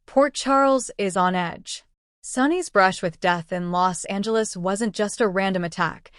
Port Charles is on edge. Sonny's brush with death in Los Angeles wasn't just a random attack.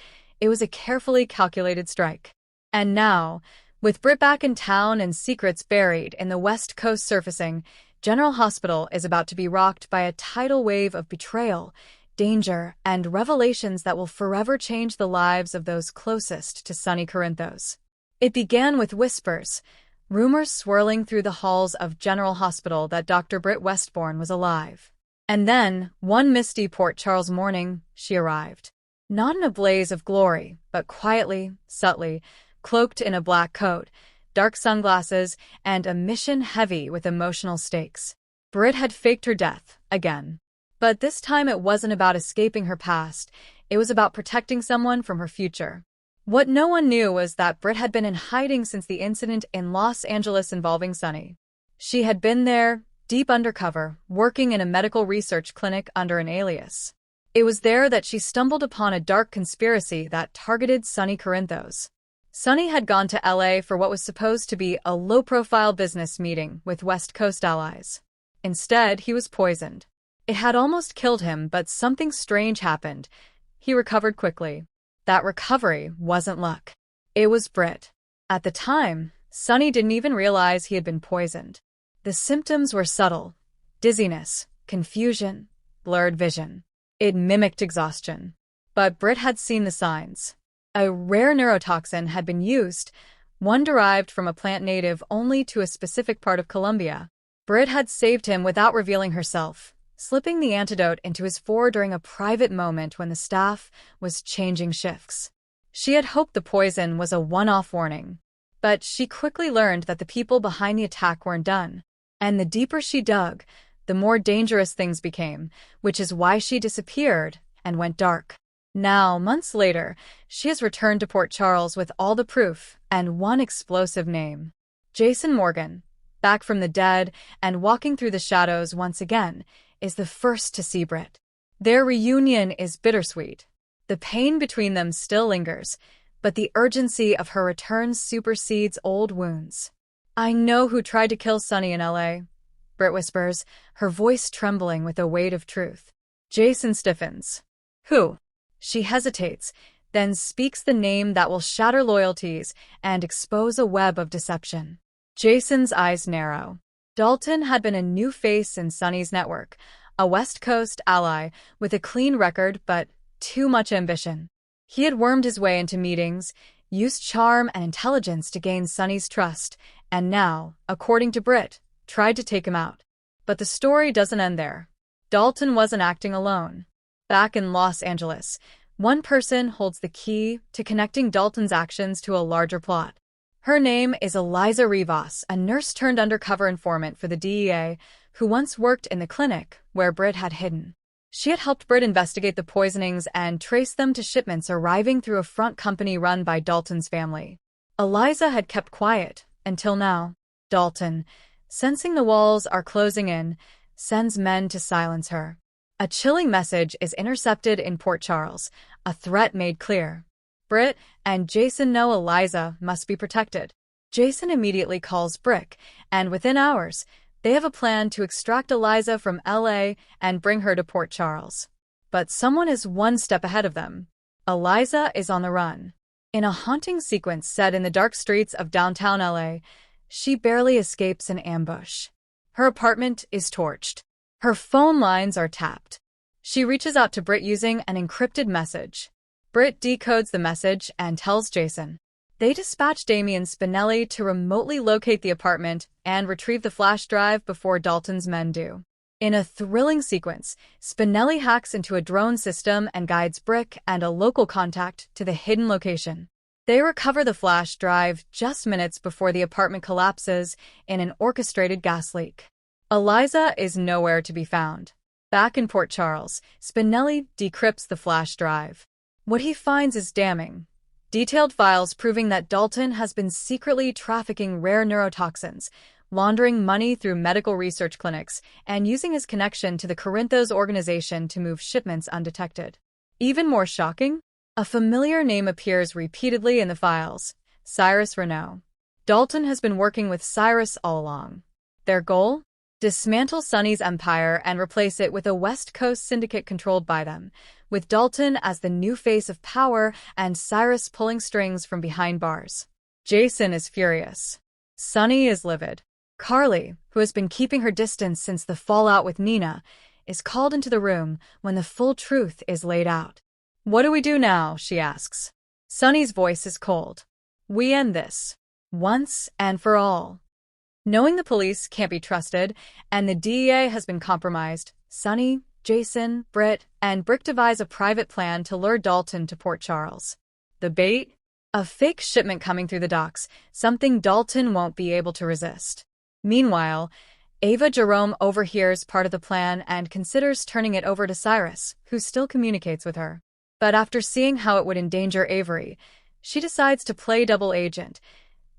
It was a carefully calculated strike. And now, with Britt back in town and secrets buried in the West Coast surfacing, General Hospital is about to be rocked by a tidal wave of betrayal, danger, and revelations that will forever change the lives of those closest to Sonny Corinthos. It began with whispers, rumors swirling through the halls of General Hospital that Dr. Britt Westbourne was alive. And then, one misty Port Charles morning, she arrived. Not in a blaze of glory, but quietly, subtly, cloaked in a black coat, dark sunglasses, and a mission heavy with emotional stakes. Britt had faked her death, again. But this time it wasn't about escaping her past, it was about protecting someone from her future. What no one knew was that Britt had been in hiding since the incident in Los Angeles involving Sonny. She had been there, deep undercover, working in a medical research clinic under an alias. It was there that she stumbled upon a dark conspiracy that targeted Sonny Corinthos. Sonny had gone to LA for what was supposed to be a low-profile business meeting with West Coast allies. Instead, he was poisoned. It had almost killed him, but something strange happened. He recovered quickly. That recovery wasn't luck. It was Britt. At the time, Sonny didn't even realize he had been poisoned. The symptoms were subtle: dizziness, confusion, blurred vision. It mimicked exhaustion. But Britt had seen the signs. A rare neurotoxin had been used, one derived from a plant native only to a specific part of Colombia. Britt had saved him without revealing herself, slipping the antidote into his fore during a private moment when the staff was changing shifts. She had hoped the poison was a one-off warning, but she quickly learned that the people behind the attack weren't done. And the deeper she dug, the more dangerous things became, which is why she disappeared and went dark. Now, months later, she has returned to Port Charles with all the proof and one explosive name. Jason Morgan, back from the dead and walking through the shadows once again, is the first to see Britt. Their reunion is bittersweet. The pain between them still lingers, but the urgency of her return supersedes old wounds. "I know who tried to kill Sonny in LA," Britt whispers, her voice trembling with the weight of truth. Jason stiffens. "Who?" She hesitates, then speaks the name that will shatter loyalties and expose a web of deception. Jason's eyes narrow. Dalton had been a new face in Sonny's network, a West Coast ally with a clean record but too much ambition. He had wormed his way into meetings, used charm and intelligence to gain Sonny's trust, and now, according to Britt, tried to take him out. But the story doesn't end there. Dalton wasn't acting alone. Back in Los Angeles, one person holds the key to connecting Dalton's actions to a larger plot. Her name is Eliza Rivas, a nurse-turned-undercover informant for the DEA who once worked in the clinic where Britt had hidden. She had helped Britt investigate the poisonings and trace them to shipments arriving through a front company run by Dalton's family. Eliza had kept quiet until now. Dalton, sensing the walls are closing in, sends men to silence her. A chilling message is intercepted in Port Charles, a threat made clear. Britt and Jason know Eliza must be protected. Jason immediately calls Britt, and within hours, they have a plan to extract Eliza from LA and bring her to Port Charles. But someone is one step ahead of them. Eliza is on the run. In a haunting sequence set in the dark streets of downtown LA, she barely escapes an ambush. Her apartment is torched. Her phone lines are tapped. She reaches out to Britt using an encrypted message. Britt decodes the message and tells Jason. They dispatch Damian Spinelli to remotely locate the apartment and retrieve the flash drive before Dalton's men do. In a thrilling sequence, Spinelli hacks into a drone system and guides Britt and a local contact to the hidden location. They recover the flash drive just minutes before the apartment collapses in an orchestrated gas leak. Eliza is nowhere to be found. Back in Port Charles, Spinelli decrypts the flash drive. What he finds is damning. Detailed files proving that Dalton has been secretly trafficking rare neurotoxins, laundering money through medical research clinics, and using his connection to the Corinthos organization to move shipments undetected. Even more shocking, a familiar name appears repeatedly in the files: Cyrus Renaud. Dalton has been working with Cyrus all along. Their goal? dismantle Sonny's empire and replace it with a West Coast syndicate controlled by them, with Dalton as the new face of power and Cyrus pulling strings from behind bars. Jason is furious. Sonny is livid. Carly, who has been keeping her distance since the fallout with Nina, is called into the room when the full truth is laid out. "What do we do now?" she asks. Sonny's voice is cold. "We end this. Once and for all." Knowing the police can't be trusted and the DEA has been compromised, Sonny, Jason, Britt, and Brick devise a private plan to lure Dalton to Port Charles. The bait? A fake shipment coming through the docks, something Dalton won't be able to resist. Meanwhile, Ava Jerome overhears part of the plan and considers turning it over to Cyrus, who still communicates with her. But after seeing how it would endanger Avery, she decides to play double agent,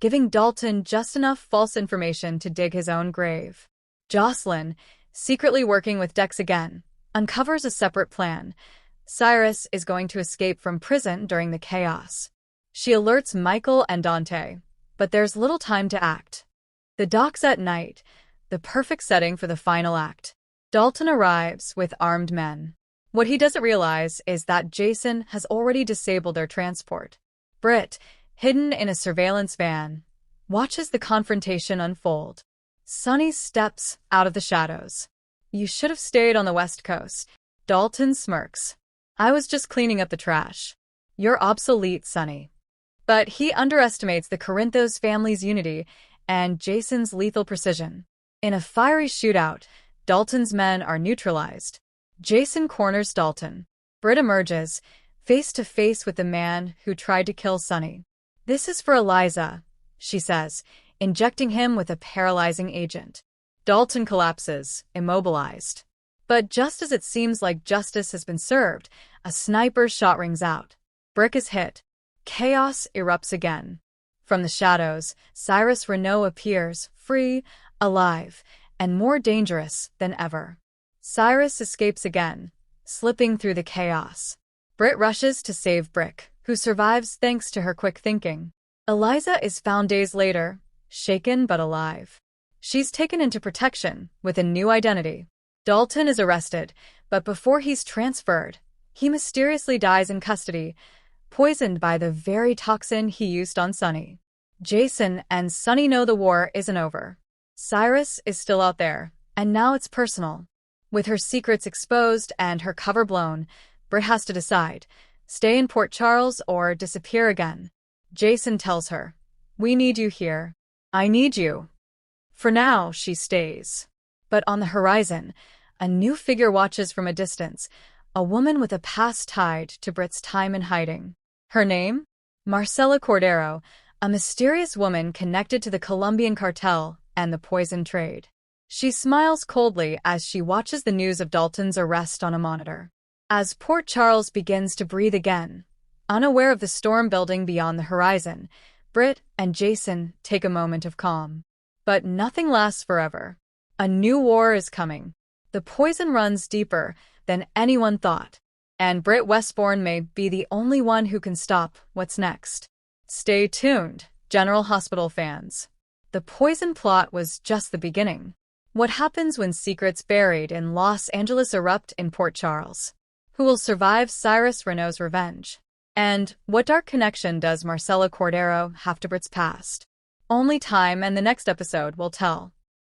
giving Dalton just enough false information to dig his own grave. Jocelyn, secretly working with Dex again, uncovers a separate plan. Cyrus is going to escape from prison during the chaos. She alerts Michael and Dante, but there's little time to act. The docks at night, the perfect setting for the final act. Dalton arrives with armed men. What he doesn't realize is that Jason has already disabled their transport. Britt, hidden in a surveillance van, watches the confrontation unfold. Sonny steps out of the shadows. "You should have stayed on the West Coast." Dalton smirks. "I was just cleaning up the trash." "You're obsolete, Sonny." But he underestimates the Corinthos family's unity and Jason's lethal precision. In a fiery shootout, Dalton's men are neutralized. Jason corners Dalton. Britt emerges, face to face with the man who tried to kill Sonny. "This is for Eliza," she says, injecting him with a paralyzing agent. Dalton collapses, immobilized. But just as it seems like justice has been served, a sniper's shot rings out. Brick is hit. Chaos erupts again. From the shadows, Cyrus Renault appears, free, alive, and more dangerous than ever. Cyrus escapes again, slipping through the chaos. Britt rushes to save Brick, who survives thanks to her quick thinking. Eliza is found days later, shaken but alive. She's taken into protection with a new identity. Dalton is arrested, but before he's transferred, he mysteriously dies in custody, poisoned by the very toxin he used on Sonny. Jason and Sonny know the war isn't over. Cyrus is still out there, and now it's personal. With her secrets exposed and her cover blown, Britt has to decide, stay in Port Charles or disappear again. Jason tells her, "We need you here. I need you." For now, she stays. But on the horizon, a new figure watches from a distance, a woman with a past tied to Britt's time in hiding. Her name? Marcela Cordero, a mysterious woman connected to the Colombian cartel and the poison trade. She smiles coldly as she watches the news of Dalton's arrest on a monitor. As Port Charles begins to breathe again, unaware of the storm building beyond the horizon, Britt and Jason take a moment of calm. But nothing lasts forever. A new war is coming. The poison runs deeper than anyone thought, and Britt Westbourne may be the only one who can stop what's next. Stay tuned, General Hospital fans. The poison plot was just the beginning. What happens when secrets buried in Los Angeles erupt in Port Charles? Who will survive Cyrus Renault's revenge? And what dark connection does Marcela Cordero have to Britt's past? Only time and the next episode will tell.